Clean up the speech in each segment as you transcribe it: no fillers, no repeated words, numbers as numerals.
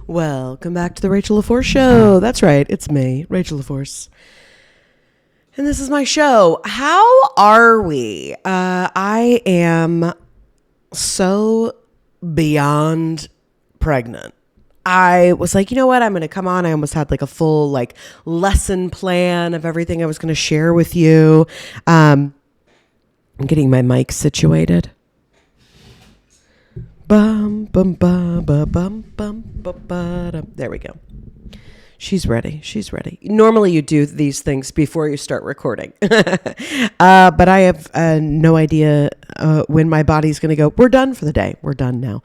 Welcome back to the Rachel LaForce Show. That's right, it's me, Rachel LaForce. And this is my show. How are we? I am so beyond pregnant. I was like, you know what? I'm going to come on. I almost had like a full lesson plan of everything I was going to share with you. I'm getting my mic situated. Bum, bum, bum, bum, bum, bum, bum, bum. There we go. She's ready. Normally you do these things before you start recording. But I have no idea when my body's going to go, we're done for the day. We're done now.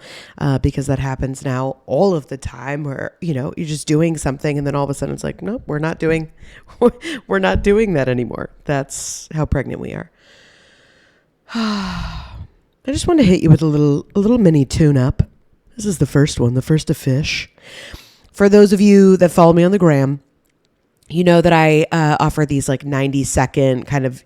Because that happens now all of the time where, you're just doing something and then all of a sudden it's like, nope, we're not doing that anymore. That's how pregnant we are. I just want to hit you with a little mini tune-up. This is the first one, the first of fish. For those of you that follow me on the gram, you know that I offer these 90-second kind of,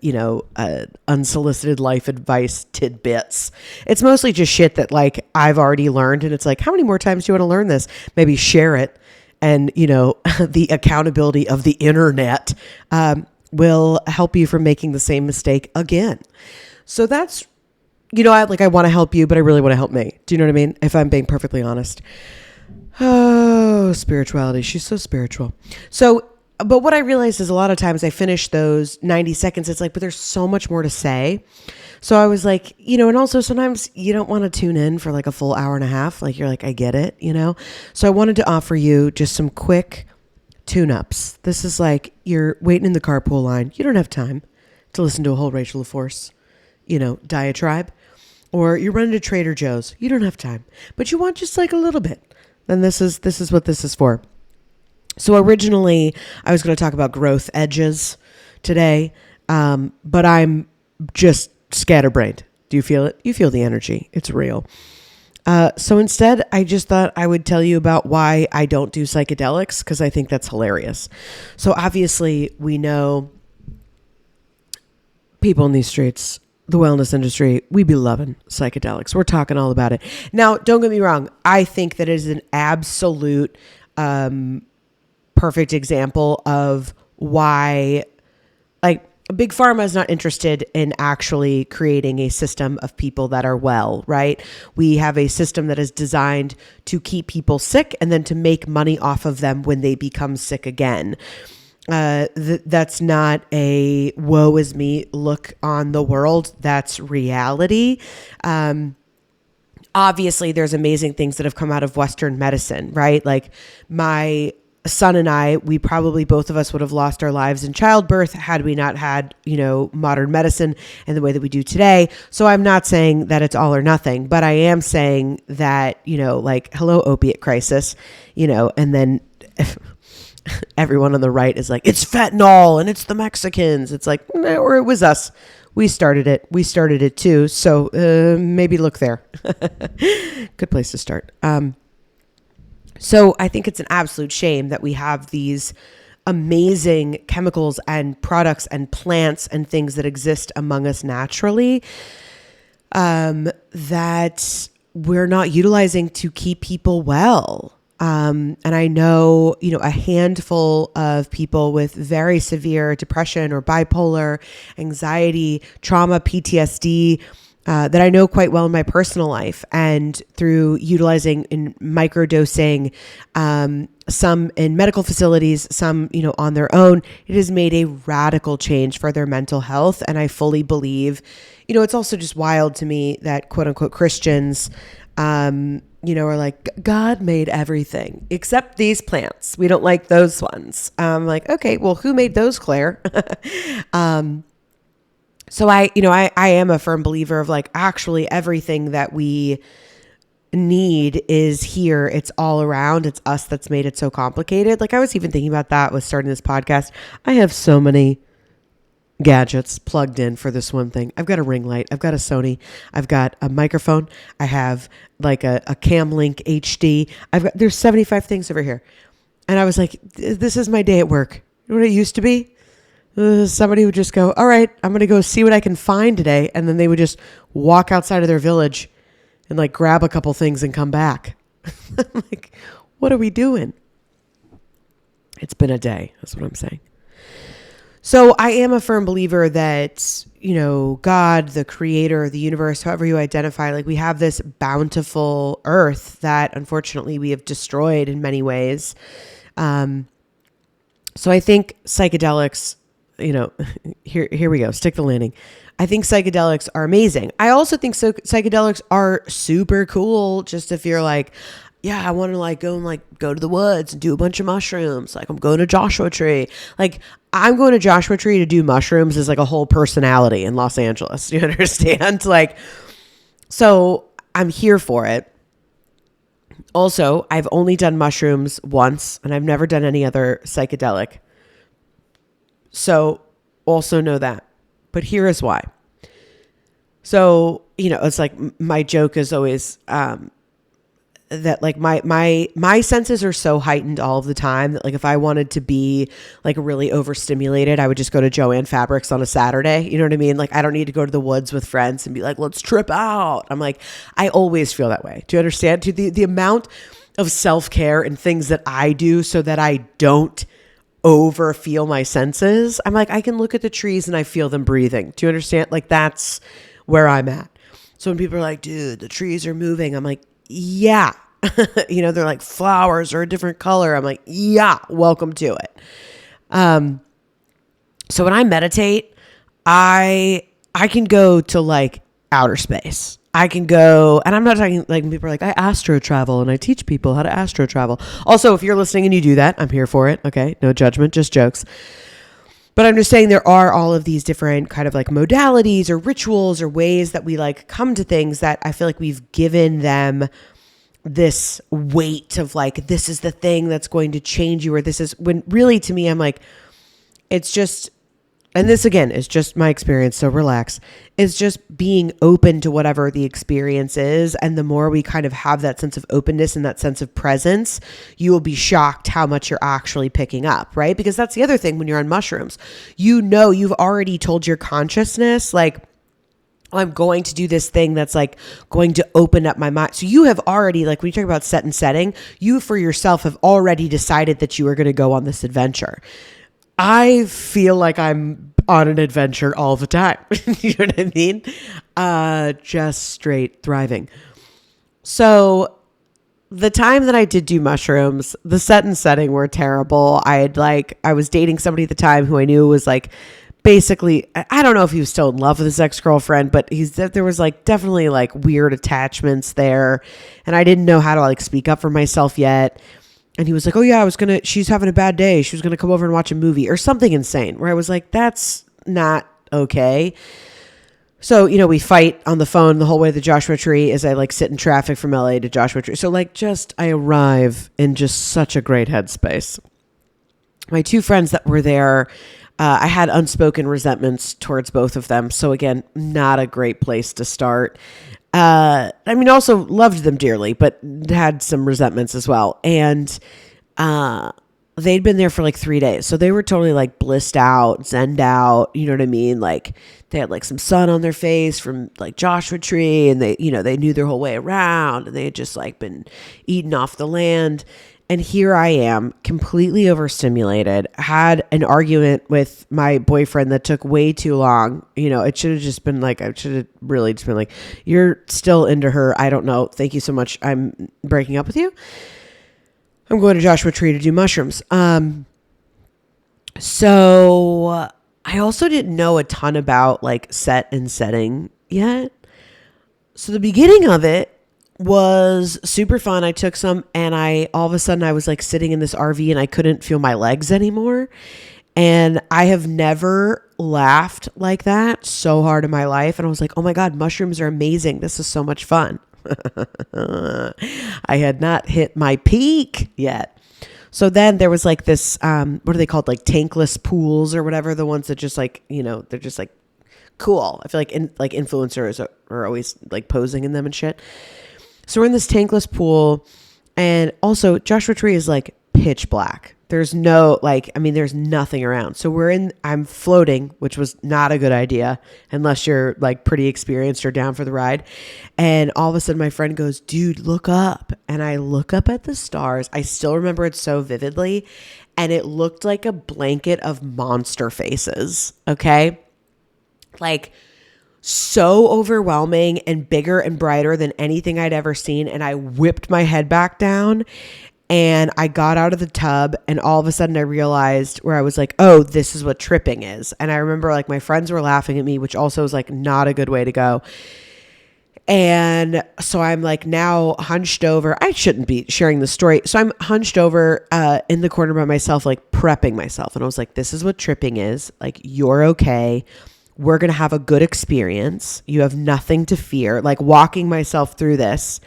unsolicited life advice tidbits. It's mostly just shit that I've already learned. And it's how many more times do you want to learn this? Maybe share it. And, the accountability of the internet will help you from making the same mistake again. So that's, I want to help you, but I really want to help me. Do you know what I mean? If I'm being perfectly honest. Oh, spirituality. She's so spiritual. So, but what I realized is a lot of times I finish those 90 seconds. It's but there's so much more to say. So I was and also sometimes you don't want to tune in for a full hour and a half. You're I get it, So I wanted to offer you just some quick tune-ups. This is you're waiting in the carpool line. You don't have time to listen to a whole Rachel LaForce, diatribe. Or you're running to Trader Joe's. You don't have time, but you want just a little bit. Then this is what this is for. So originally I was going to talk about growth edges today, but I'm just scatterbrained. Do you feel it? You feel the energy. It's real. So instead, I just thought I would tell you about why I don't do psychedelics, because I think that's hilarious. So obviously we know people in these streets, the wellness industry, we be loving psychedelics. We're talking all about it. Now, don't get me wrong. I think that it is an absolute perfect example of why, Big Pharma is not interested in actually creating a system of people that are well, right? We have a system that is designed to keep people sick and then to make money off of them when they become sick again. That's not a woe is me look on the world. That's reality. Obviously there's amazing things that have come out of Western medicine, right? My son and I, we probably both of us would have lost our lives in childbirth had we not had, modern medicine in the way that we do today. So I'm not saying that it's all or nothing, but I am saying that, hello, opiate crisis, and then everyone on the right is it's fentanyl and it's the Mexicans. It's or it was us. We started it. We started it too. So maybe look there. Good place to start. So I think it's an absolute shame that we have these amazing chemicals and products and plants and things that exist among us naturally that we're not utilizing to keep people well. And I know, a handful of people with very severe depression or bipolar, anxiety, trauma, PTSD, that I know quite well in my personal life, and through utilizing in microdosing, some in medical facilities, some, on their own, it has made a radical change for their mental health. And I fully believe, it's also just wild to me that quote unquote Christians, are God made everything except these plants. We don't like those ones. Okay, well, who made those, Claire? So I am a firm believer of actually everything that we need is here. It's all around. It's us that's made it so complicated. I was even thinking about that with starting this podcast. I have so many gadgets plugged in for this one thing. I've got a ring light. I've got a Sony. I've got a microphone. I have a Cam Link HD. There's 75 things over here. And I was this is my day at work. You know what it used to be? Somebody would just go, all right, I'm going to go see what I can find today. And then they would just walk outside of their village and grab a couple things and come back. I'm What are we doing? It's been a day. That's what I'm saying. So I am a firm believer that, God, the creator, the universe, however you identify, like we have this bountiful earth that unfortunately we have destroyed in many ways. So I think psychedelics, here we go. Stick the landing. I think psychedelics are amazing. I also think psychedelics are super cool. Just if you're like, yeah, I want to go to the woods and do a bunch of mushrooms. Like I'm going to Joshua Tree. Like I'm going to Joshua Tree to do mushrooms is like a whole personality in Los Angeles. You understand? So I'm here for it. Also, I've only done mushrooms once and I've never done any other psychedelic. So also know that. But here is why. So, it's like my joke is always that like my senses are so heightened all of the time that like if I wanted to be like really overstimulated, I would just go to Joann Fabrics on a Saturday. You know what I mean? Like I don't need to go to the woods with friends and be like, let's trip out. I'm like, I always feel that way. Do you understand? To the amount of self-care and things that I do so that I don't over feel my senses. I'm like, I can look at the trees and I feel them breathing. Do you understand? Like that's where I'm at. So when people are like, dude, the trees are moving. I'm like, yeah. They're like flowers are a different color. I'm like, yeah, welcome to it. So when I meditate, I can go to like outer space. I can go, and I'm not talking like people are like, I astro travel and I teach people how to astro travel. Also, if you're listening and you do that, I'm here for it. Okay. No judgment, just jokes. But I'm just saying there are all of these different kind of like modalities or rituals or ways that we like come to things that I feel like we've given them this weight of like, this is the thing that's going to change you, or this is when really to me, I'm like, it's just, and this again is just my experience. So relax. It's just being open to whatever the experience is. And the more we kind of have that sense of openness and that sense of presence, you will be shocked how much you're actually picking up, right? Because that's the other thing when you're on mushrooms, you've already told your consciousness, like, I'm going to do this thing that's like going to open up my mind. So you have already, like when you talk about set and setting, you for yourself have already decided that you are going to go on this adventure. I feel like I'm on an adventure all the time. You know what I mean? Just straight thriving. So the time that I did do mushrooms, the set and setting were terrible. I was dating somebody at the time who I knew was like, basically, I don't know if he was still in love with his ex-girlfriend, but there was like definitely like weird attachments there. And I didn't know how to like speak up for myself yet. And he was like, oh yeah, she's having a bad day. She was going to come over and watch a movie or something insane, where I was like, that's not okay. So, we fight on the phone the whole way to the Joshua Tree as I like sit in traffic from LA to Joshua Tree. So like I arrive in just such a great headspace. My two friends that were there, I had unspoken resentments towards both of them. So again, not a great place to start. Also loved them dearly, but had some resentments as well. And they'd been there for like 3 days. So they were totally like blissed out, zenned out. You know what I mean? Like they had like some sun on their face from like Joshua Tree, and they knew their whole way around, and they had just like been eating off the land. And here I am, completely overstimulated, had an argument with my boyfriend that took way too long. It should have just been like, I should have really just been like, you're still into her. I don't know. Thank you so much. I'm breaking up with you. I'm going to Joshua Tree to do mushrooms. So I also didn't know a ton about like set and setting yet. So the beginning of it was super fun. I took some and all of a sudden I was like sitting in this RV and I couldn't feel my legs anymore. And I have never laughed like that so hard in my life. And I was like, oh my God, mushrooms are amazing. This is so much fun. I had not hit my peak yet. So then there was like this, what are they called? Like tankless pools or whatever. The ones that just like, they're just like cool. I feel like influencers are always like posing in them and shit. So we're in this tankless pool, and also Joshua Tree is like pitch black. There's there's nothing around. So I'm floating, which was not a good idea unless you're like pretty experienced or down for the ride. And all of a sudden my friend goes, dude, look up. And I look up at the stars. I still remember it so vividly. And it looked like a blanket of monster faces. Okay. Like so overwhelming and bigger and brighter than anything I'd ever seen. And I whipped my head back down. And I got out of the tub and all of a sudden I realized where I was like, oh, this is what tripping is. And I remember like my friends were laughing at me, which also was like not a good way to go. And so I'm like now hunched over. I shouldn't be sharing the story. So I'm hunched over in the corner by myself, like prepping myself. And I was like, this is what tripping is. Like, you're okay. We're going to have a good experience. You have nothing to fear. Like walking myself through this.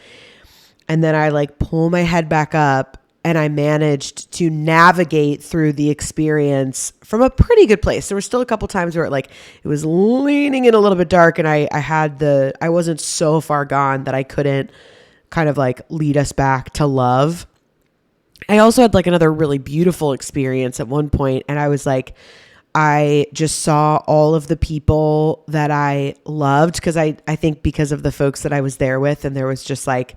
And then I like pull my head back up and I managed to navigate through the experience from a pretty good place. There were still a couple times where it was leaning in a little bit dark and I wasn't so far gone that I couldn't kind of like lead us back to love. I also had like another really beautiful experience at one point, and I was like, I just saw all of the people that I loved because I think because of the folks that I was there with, and there was just like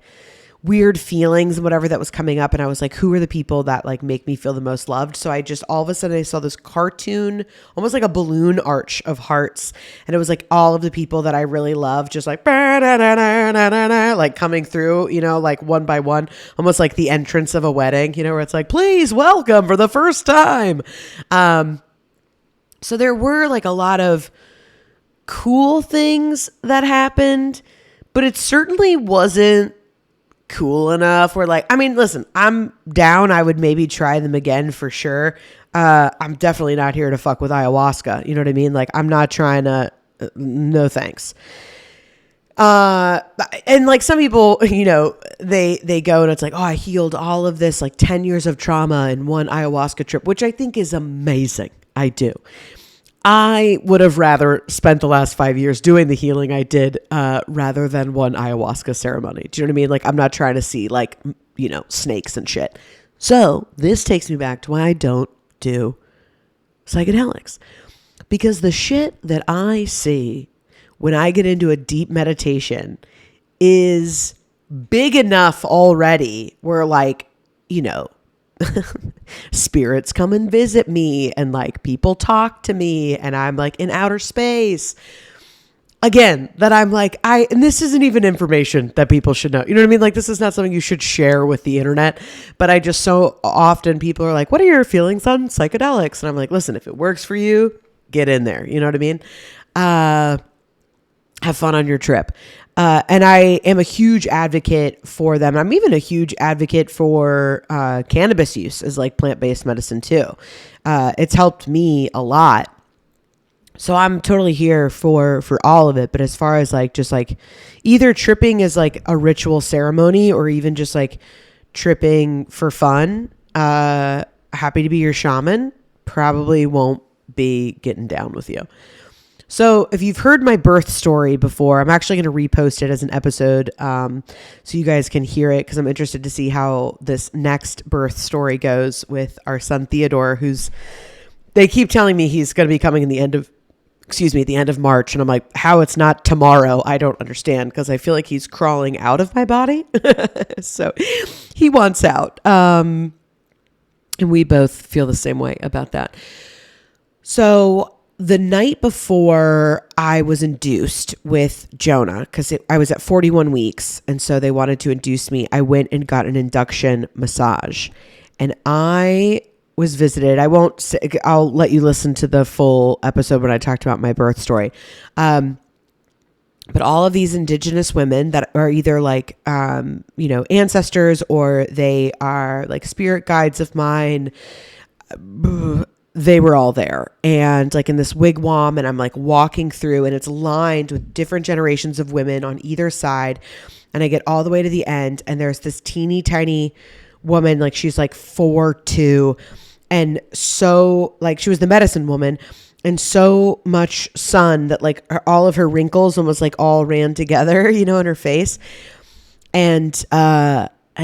weird feelings and whatever that was coming up. And I was like, who are the people that like make me feel the most loved? So I just, all of a sudden I saw this cartoon, almost like a balloon arch of hearts. And it was like all of the people that I really love, just like, like coming through, like one by one, almost like the entrance of a wedding, where it's like, please welcome for the first time. So there were like a lot of cool things that happened, but it certainly wasn't cool enough where like, listen, I'm down. I would maybe try them again for sure. I'm definitely not here to fuck with ayahuasca. You know what I mean? Like, I'm not trying to, no thanks. And like some people, they go and it's like, oh, I healed all of this, like 10 years of trauma in one ayahuasca trip, which I think is amazing. I do. I would have rather spent the last 5 years doing the healing I did rather than one ayahuasca ceremony. Do you know what I mean? Like, I'm not trying to see like, snakes and shit. So this takes me back to why I don't do psychedelics. Because the shit that I see when I get into a deep meditation is big enough already where like, spirits come and visit me and like people talk to me and I'm like in outer space again, that I'm like, and this isn't even information that people should know. You know what I mean? Like, this is not something you should share with the internet, but I just so often people are like, what are your feelings on psychedelics? And I'm like, listen, if it works for you, get in there. You know what I mean? Have fun on your trip. And I am a huge advocate for them. I'm even a huge advocate for cannabis use as like plant-based medicine too. It's helped me a lot. So I'm totally here for all of it. But as far as like, just like either tripping is like a ritual ceremony or even just like tripping for fun, happy to be your shaman, probably won't be getting down with you. So if you've heard my birth story before, I'm actually going to repost it as an episode so you guys can hear it because I'm interested to see how this next birth story goes with our son Theodore, they keep telling me he's going to be coming in the end of March. And I'm like, how it's not tomorrow, I don't understand because I feel like he's crawling out of my body. So he wants out. And we both feel the same way about that. So the night before I was induced with Jonah, because I was at 41 weeks, and so they wanted to induce me, I went and got an induction massage. And I was visited. I'll let you listen to the full episode when I talked about my birth story. But all of these indigenous women that are either like, ancestors or they are like spirit guides of mine, they were all there and like in this wigwam, and I'm like walking through and it's lined with different generations of women on either side. And I get all the way to the end and there's this teeny tiny woman, like she's like 4'2", and so like she was the medicine woman and so much sun that like all of her wrinkles almost like all ran together, in her face. And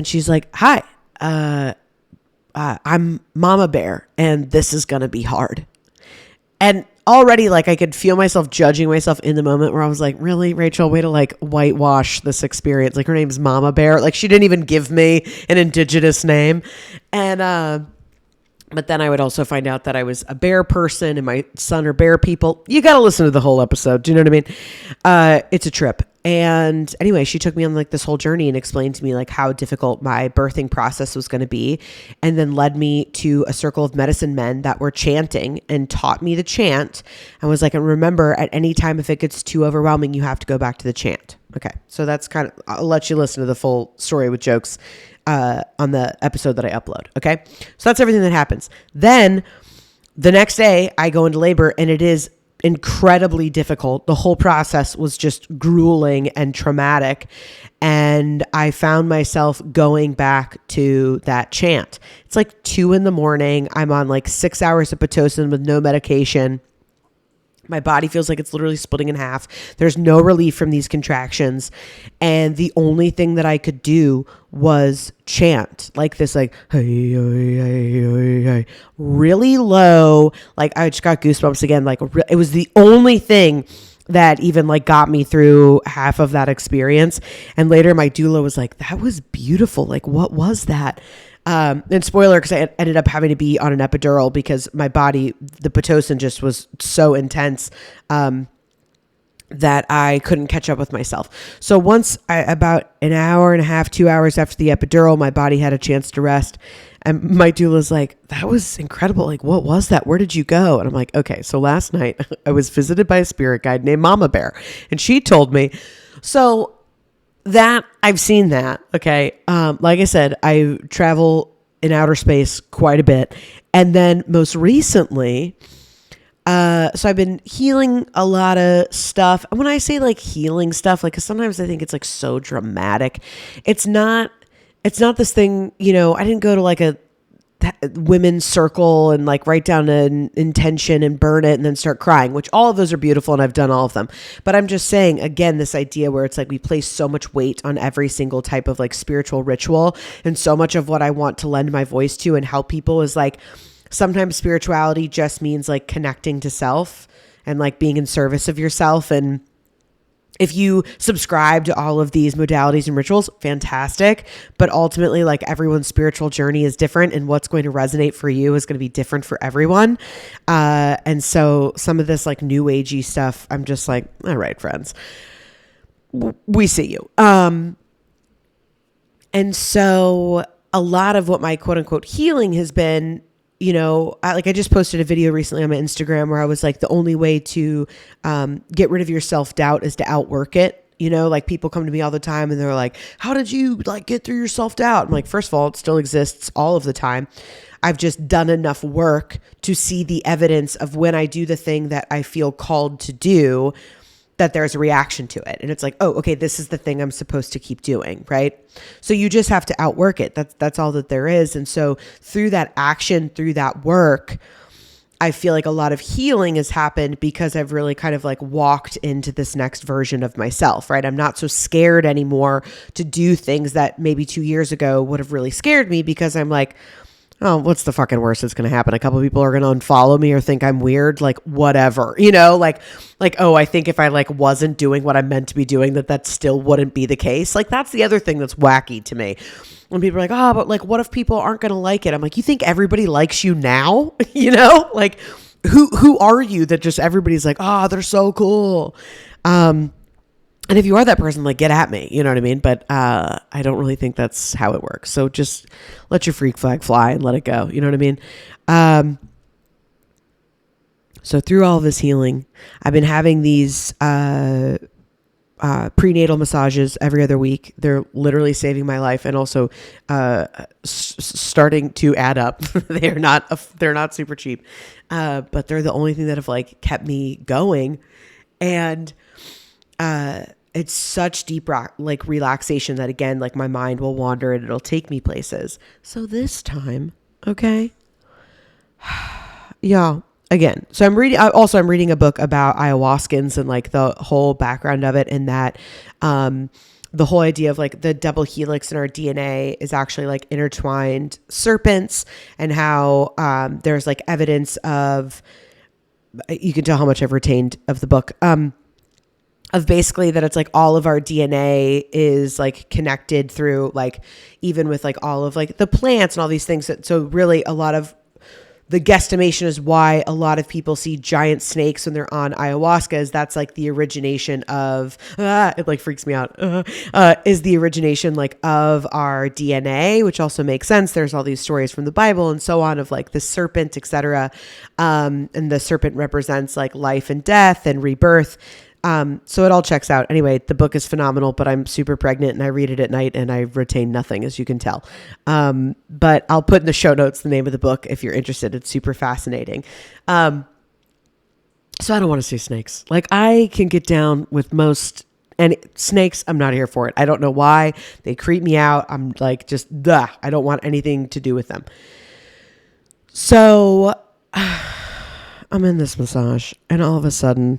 she's like, hi, I'm mama bear and this is going to be hard. And already like I could feel myself judging myself in the moment where I was like, really, Rachel, way to like whitewash this experience. Like her name's Mama Bear. Like she didn't even give me an indigenous name. And, but then I would also find out that I was a bear person and my son are bear people. You got to listen to the whole episode. Do you know what I mean? It's a trip. And anyway, she took me on like this whole journey and explained to me like how difficult my birthing process was going to be. And then led me to a circle of medicine men that were chanting and taught me to chant. And was like, and remember at any time, if it gets too overwhelming, you have to go back to the chant. Okay. So that's kind of, I'll let you listen to the full story with jokes on the episode that I upload. Okay. So that's everything that happens. Then the next day I go into labor and it is incredibly difficult. The whole process was just grueling and traumatic. And I found myself going back to that chant. It's like 2 a.m. I'm on like 6 hours of Pitocin with no medication. My body feels like it's literally splitting in half. There's no relief from these contractions. And the only thing that I could do was chant like this, like, hey, hey, hey, hey, hey, really low. Like I just got goosebumps again. Like it was the only thing that even like got me through half of that experience. And later my doula was like, that was beautiful. Like, what was that? And spoiler, because I ended up having to be on an epidural because my body, the Pitocin just was so intense that I couldn't catch up with myself. So once about an hour and a half, 2 hours after the epidural, my body had a chance to rest. And my doula's like, that was incredible. Like, what was that? Where did you go? And I'm like, okay, so last night I was visited by a spirit guide named Mama Bear. And she told me, so that I've seen that. Okay. Like I said, I travel in outer space quite a bit. And then most recently, so I've been healing a lot of stuff. And when I say like healing stuff, like, 'cause sometimes I think it's like so dramatic. It's not this thing, you know, I didn't go to like a women's circle and like write down an intention and burn it and then start crying, which all of those are beautiful and I've done all of them. But I'm just saying, again, this idea where it's like we place so much weight on every single type of like spiritual ritual, and so much of what I want to lend my voice to and help people is like, sometimes spirituality just means like connecting to self and like being in service of yourself. And if you subscribe to all of these modalities and rituals, fantastic. But ultimately, like everyone's spiritual journey is different, and what's going to resonate for you is going to be different for everyone. And so some of this like new agey stuff, I'm just like, all right, friends, we see you. And so a lot of what my quote unquote healing has been, you know, I just posted a video recently on my Instagram where I was like, the only way to get rid of your self-doubt is to outwork it. You know, like people come to me all the time and they're like, how did you like get through your self-doubt? I'm like, first of all, it still exists all of the time. I've just done enough work to see the evidence of when I do the thing that I feel called to do, that there's a reaction to it. And it's like, oh, okay, this is the thing I'm supposed to keep doing, right? So you just have to outwork it. That's all that there is. And so through that action, through that work, I feel like a lot of healing has happened because I've really kind of like walked into this next version of myself, right? I'm not so scared anymore to do things that maybe 2 years ago would have really scared me, because I'm like, oh, what's the fucking worst that's going to happen? A couple of people are going to unfollow me or think I'm weird, like whatever, you know, like, oh, I think if I like wasn't doing what I'm meant to be doing, that still wouldn't be the case. Like, that's the other thing that's wacky to me. When people are like, oh, but like, what if people aren't going to like it? I'm like, you think everybody likes you now? You know, like who are you that just everybody's like, oh, they're so cool. And if you are that person, like, get at me, you know what I mean? But I don't really think that's how it works. So just let your freak flag fly and let it go. You know what I mean? So through all of this healing, I've been having these prenatal massages every other week. They're literally saving my life, and also starting to add up. They're not super cheap, but they're the only thing that have like kept me going. And it's such deep relaxation that, again, like my mind will wander and it'll take me places. So this time, okay, yeah, again. So I'm reading a book about ayahuascans and like the whole background of it, and that the whole idea of like the double helix in our DNA is actually like intertwined serpents, and how there's like evidence of, you can tell how much I've retained of the book, of basically that it's like all of our DNA is like connected through like, even with like all of like the plants and all these things. So really a lot of the guesstimation is why a lot of people see giant snakes when they're on ayahuasca, is that's like the origination of, it like freaks me out, is the origination like of our DNA, which also makes sense. There's all these stories from the Bible and so on of like the serpent, etc. And the serpent represents like life and death and rebirth. So it all checks out. Anyway, the book is phenomenal, but I'm super pregnant and I read it at night and I retain nothing, as you can tell. But I'll put in the show notes the name of the book if you're interested. It's super fascinating. So I don't want to see snakes. Like, I can get down with most, and snakes, I'm not here for it. I don't know why. They creep me out. I'm like, just, I don't want anything to do with them. So I'm in this massage and all of a sudden,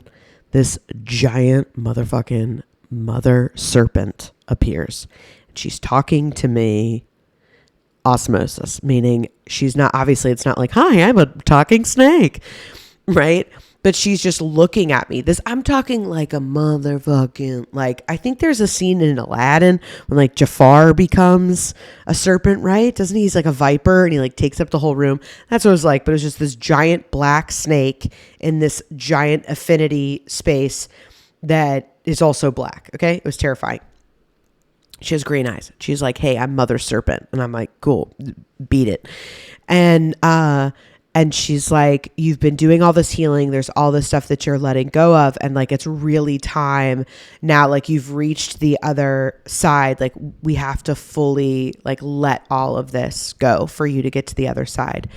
this giant motherfucking mother serpent appears. She's talking to me osmosis, meaning she's not, obviously it's not like, hi, I'm a talking snake, right? But she's just looking at me. I'm talking like a motherfucking, like, I think there's a scene in Aladdin when like Jafar becomes a serpent, right? Doesn't he? He's like a viper and he like takes up the whole room. That's what it was like. But it was just this giant black snake in this giant affinity space that is also black. Okay. It was terrifying. She has green eyes. She's like, hey, I'm Mother Serpent. And I'm like, cool, beat it. And she's like, you've been doing all this healing. There's all this stuff that you're letting go of. And like, it's really time now, like you've reached the other side. Like, we have to fully like let all of this go for you to get to the other side.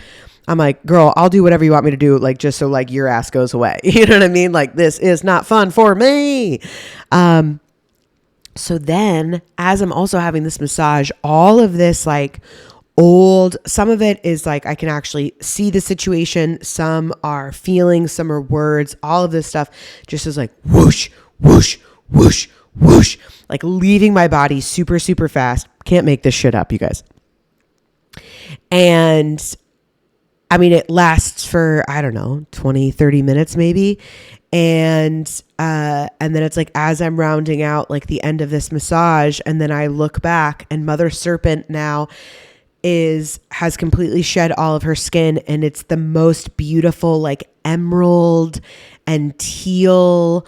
I'm like, girl, I'll do whatever you want me to do. Like, just so like your ass goes away. You know what I mean? Like, this is not fun for me. So then as I'm also having this massage, all of this like old, some of it is like I can actually see the situation, some are feelings, some are words, all of this stuff just is like whoosh, whoosh, whoosh, whoosh, like leaving my body super, super fast. Can't make this shit up, you guys. And I mean, it lasts for, I don't know, 20, 30 minutes maybe. And then it's like, as I'm rounding out like the end of this massage, and then I look back and Mother Serpent now has completely shed all of her skin, and it's the most beautiful like emerald and teal,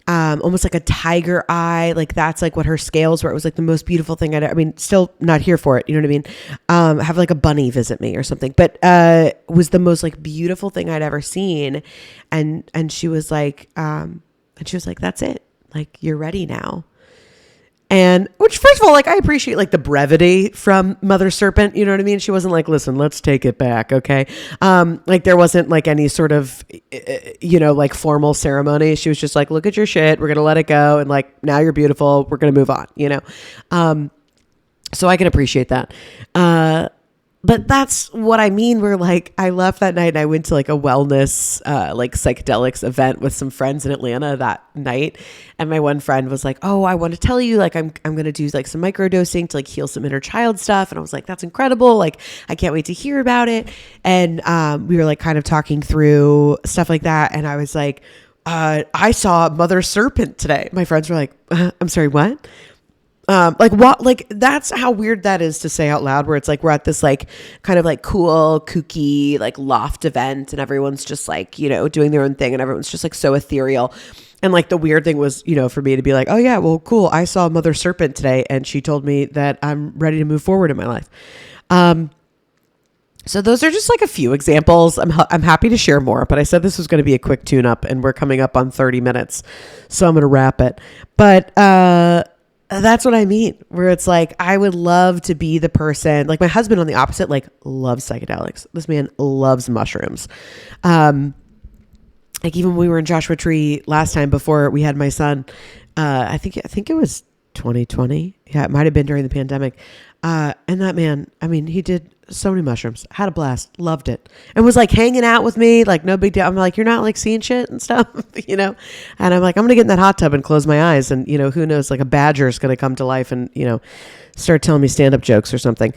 almost like a tiger eye. Like, that's like what her scales were. It was like the most beautiful thing I mean, still not here for it. You know what I mean? Have like a bunny visit me or something, but, it was the most like beautiful thing I'd ever seen. And she was like, that's it. Like, you're ready now. And which, first of all, like, I appreciate like the brevity from Mother Serpent. You know what I mean? She wasn't like, listen, let's take it back. Okay. Like, there wasn't like any sort of, like formal ceremony. She was just like, look at your shit. We're going to let it go. And like, now you're beautiful. We're going to move on, so I can appreciate that. But that's what I mean. Where like, I left that night and I went to like a wellness, like psychedelics event with some friends in Atlanta that night. And my one friend was like, oh, I want to tell you, like, I'm going to do like some microdosing to like heal some inner child stuff. And I was like, that's incredible. Like, I can't wait to hear about it. And, we were like kind of talking through stuff like that. And I was like, I saw Mother Serpent today. My friends were like, I'm sorry, what? Like what, like that's how weird that is to say out loud, where it's like, we're at this like kind of like cool, kooky, like loft event and everyone's just like, doing their own thing and everyone's just like so ethereal. And like the weird thing was, for me to be like, oh yeah, well, cool. I saw Mother Serpent today and she told me that I'm ready to move forward in my life. So those are just like a few examples. I'm happy to share more, but I said this was going to be a quick tune up and we're coming up on 30 minutes. So I'm going to wrap it. But, that's what I mean, where it's like, I would love to be the person, like my husband on the opposite, like loves psychedelics. This man loves mushrooms. Like even when we were in Joshua Tree last time before we had my son, I think it was 2020. Yeah, it might've been during the pandemic. And that man, I mean, he did so many mushrooms, had a blast, loved it, and was like hanging out with me, like no big deal. I'm like, you're not like seeing shit and stuff, you know? And I'm like, I'm going to get in that hot tub and close my eyes. And, you know, who knows, like a badger is going to come to life and, you know, start telling me stand-up jokes or something.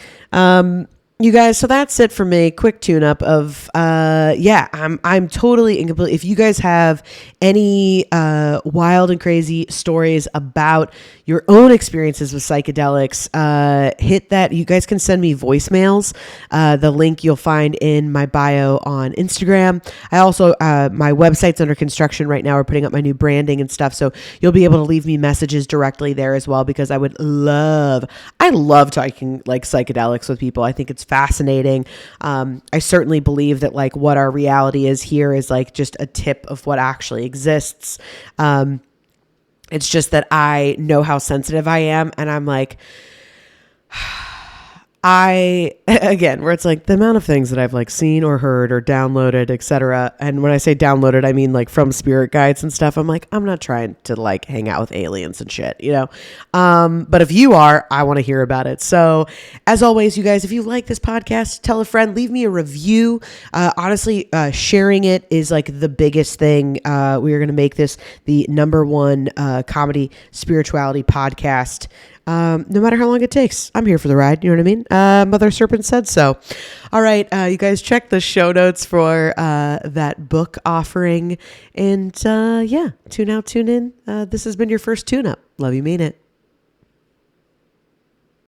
You guys, so that's it for me. Quick tune-up of, I'm totally incomplete. If you guys have any wild and crazy stories about your own experiences with psychedelics, hit that. You guys can send me voicemails. The link you'll find in my bio on Instagram. I also, my website's under construction right now. We're putting up my new branding and stuff. So you'll be able to leave me messages directly there as well, because I love talking like psychedelics with people. I think it's fascinating. I certainly believe that like what our reality is here is like just a tip of what actually exists. It's just that I know how sensitive I am, and I'm like, again, where it's like the amount of things that I've like seen or heard or downloaded, etc. And when I say downloaded, I mean like from spirit guides and stuff. I'm like, I'm not trying to like hang out with aliens and shit, you know? But if you are, I want to hear about it. So as always, you guys, if you like this podcast, tell a friend, leave me a review. Honestly, sharing it is like the biggest thing. We are going to make this the #1 comedy spirituality podcast. No matter how long it takes, I'm here for the ride. You know what I mean? Mother Serpent said so. All right. You guys check the show notes for that book offering. And tune in. This has been your first tune up. Love you, mean it.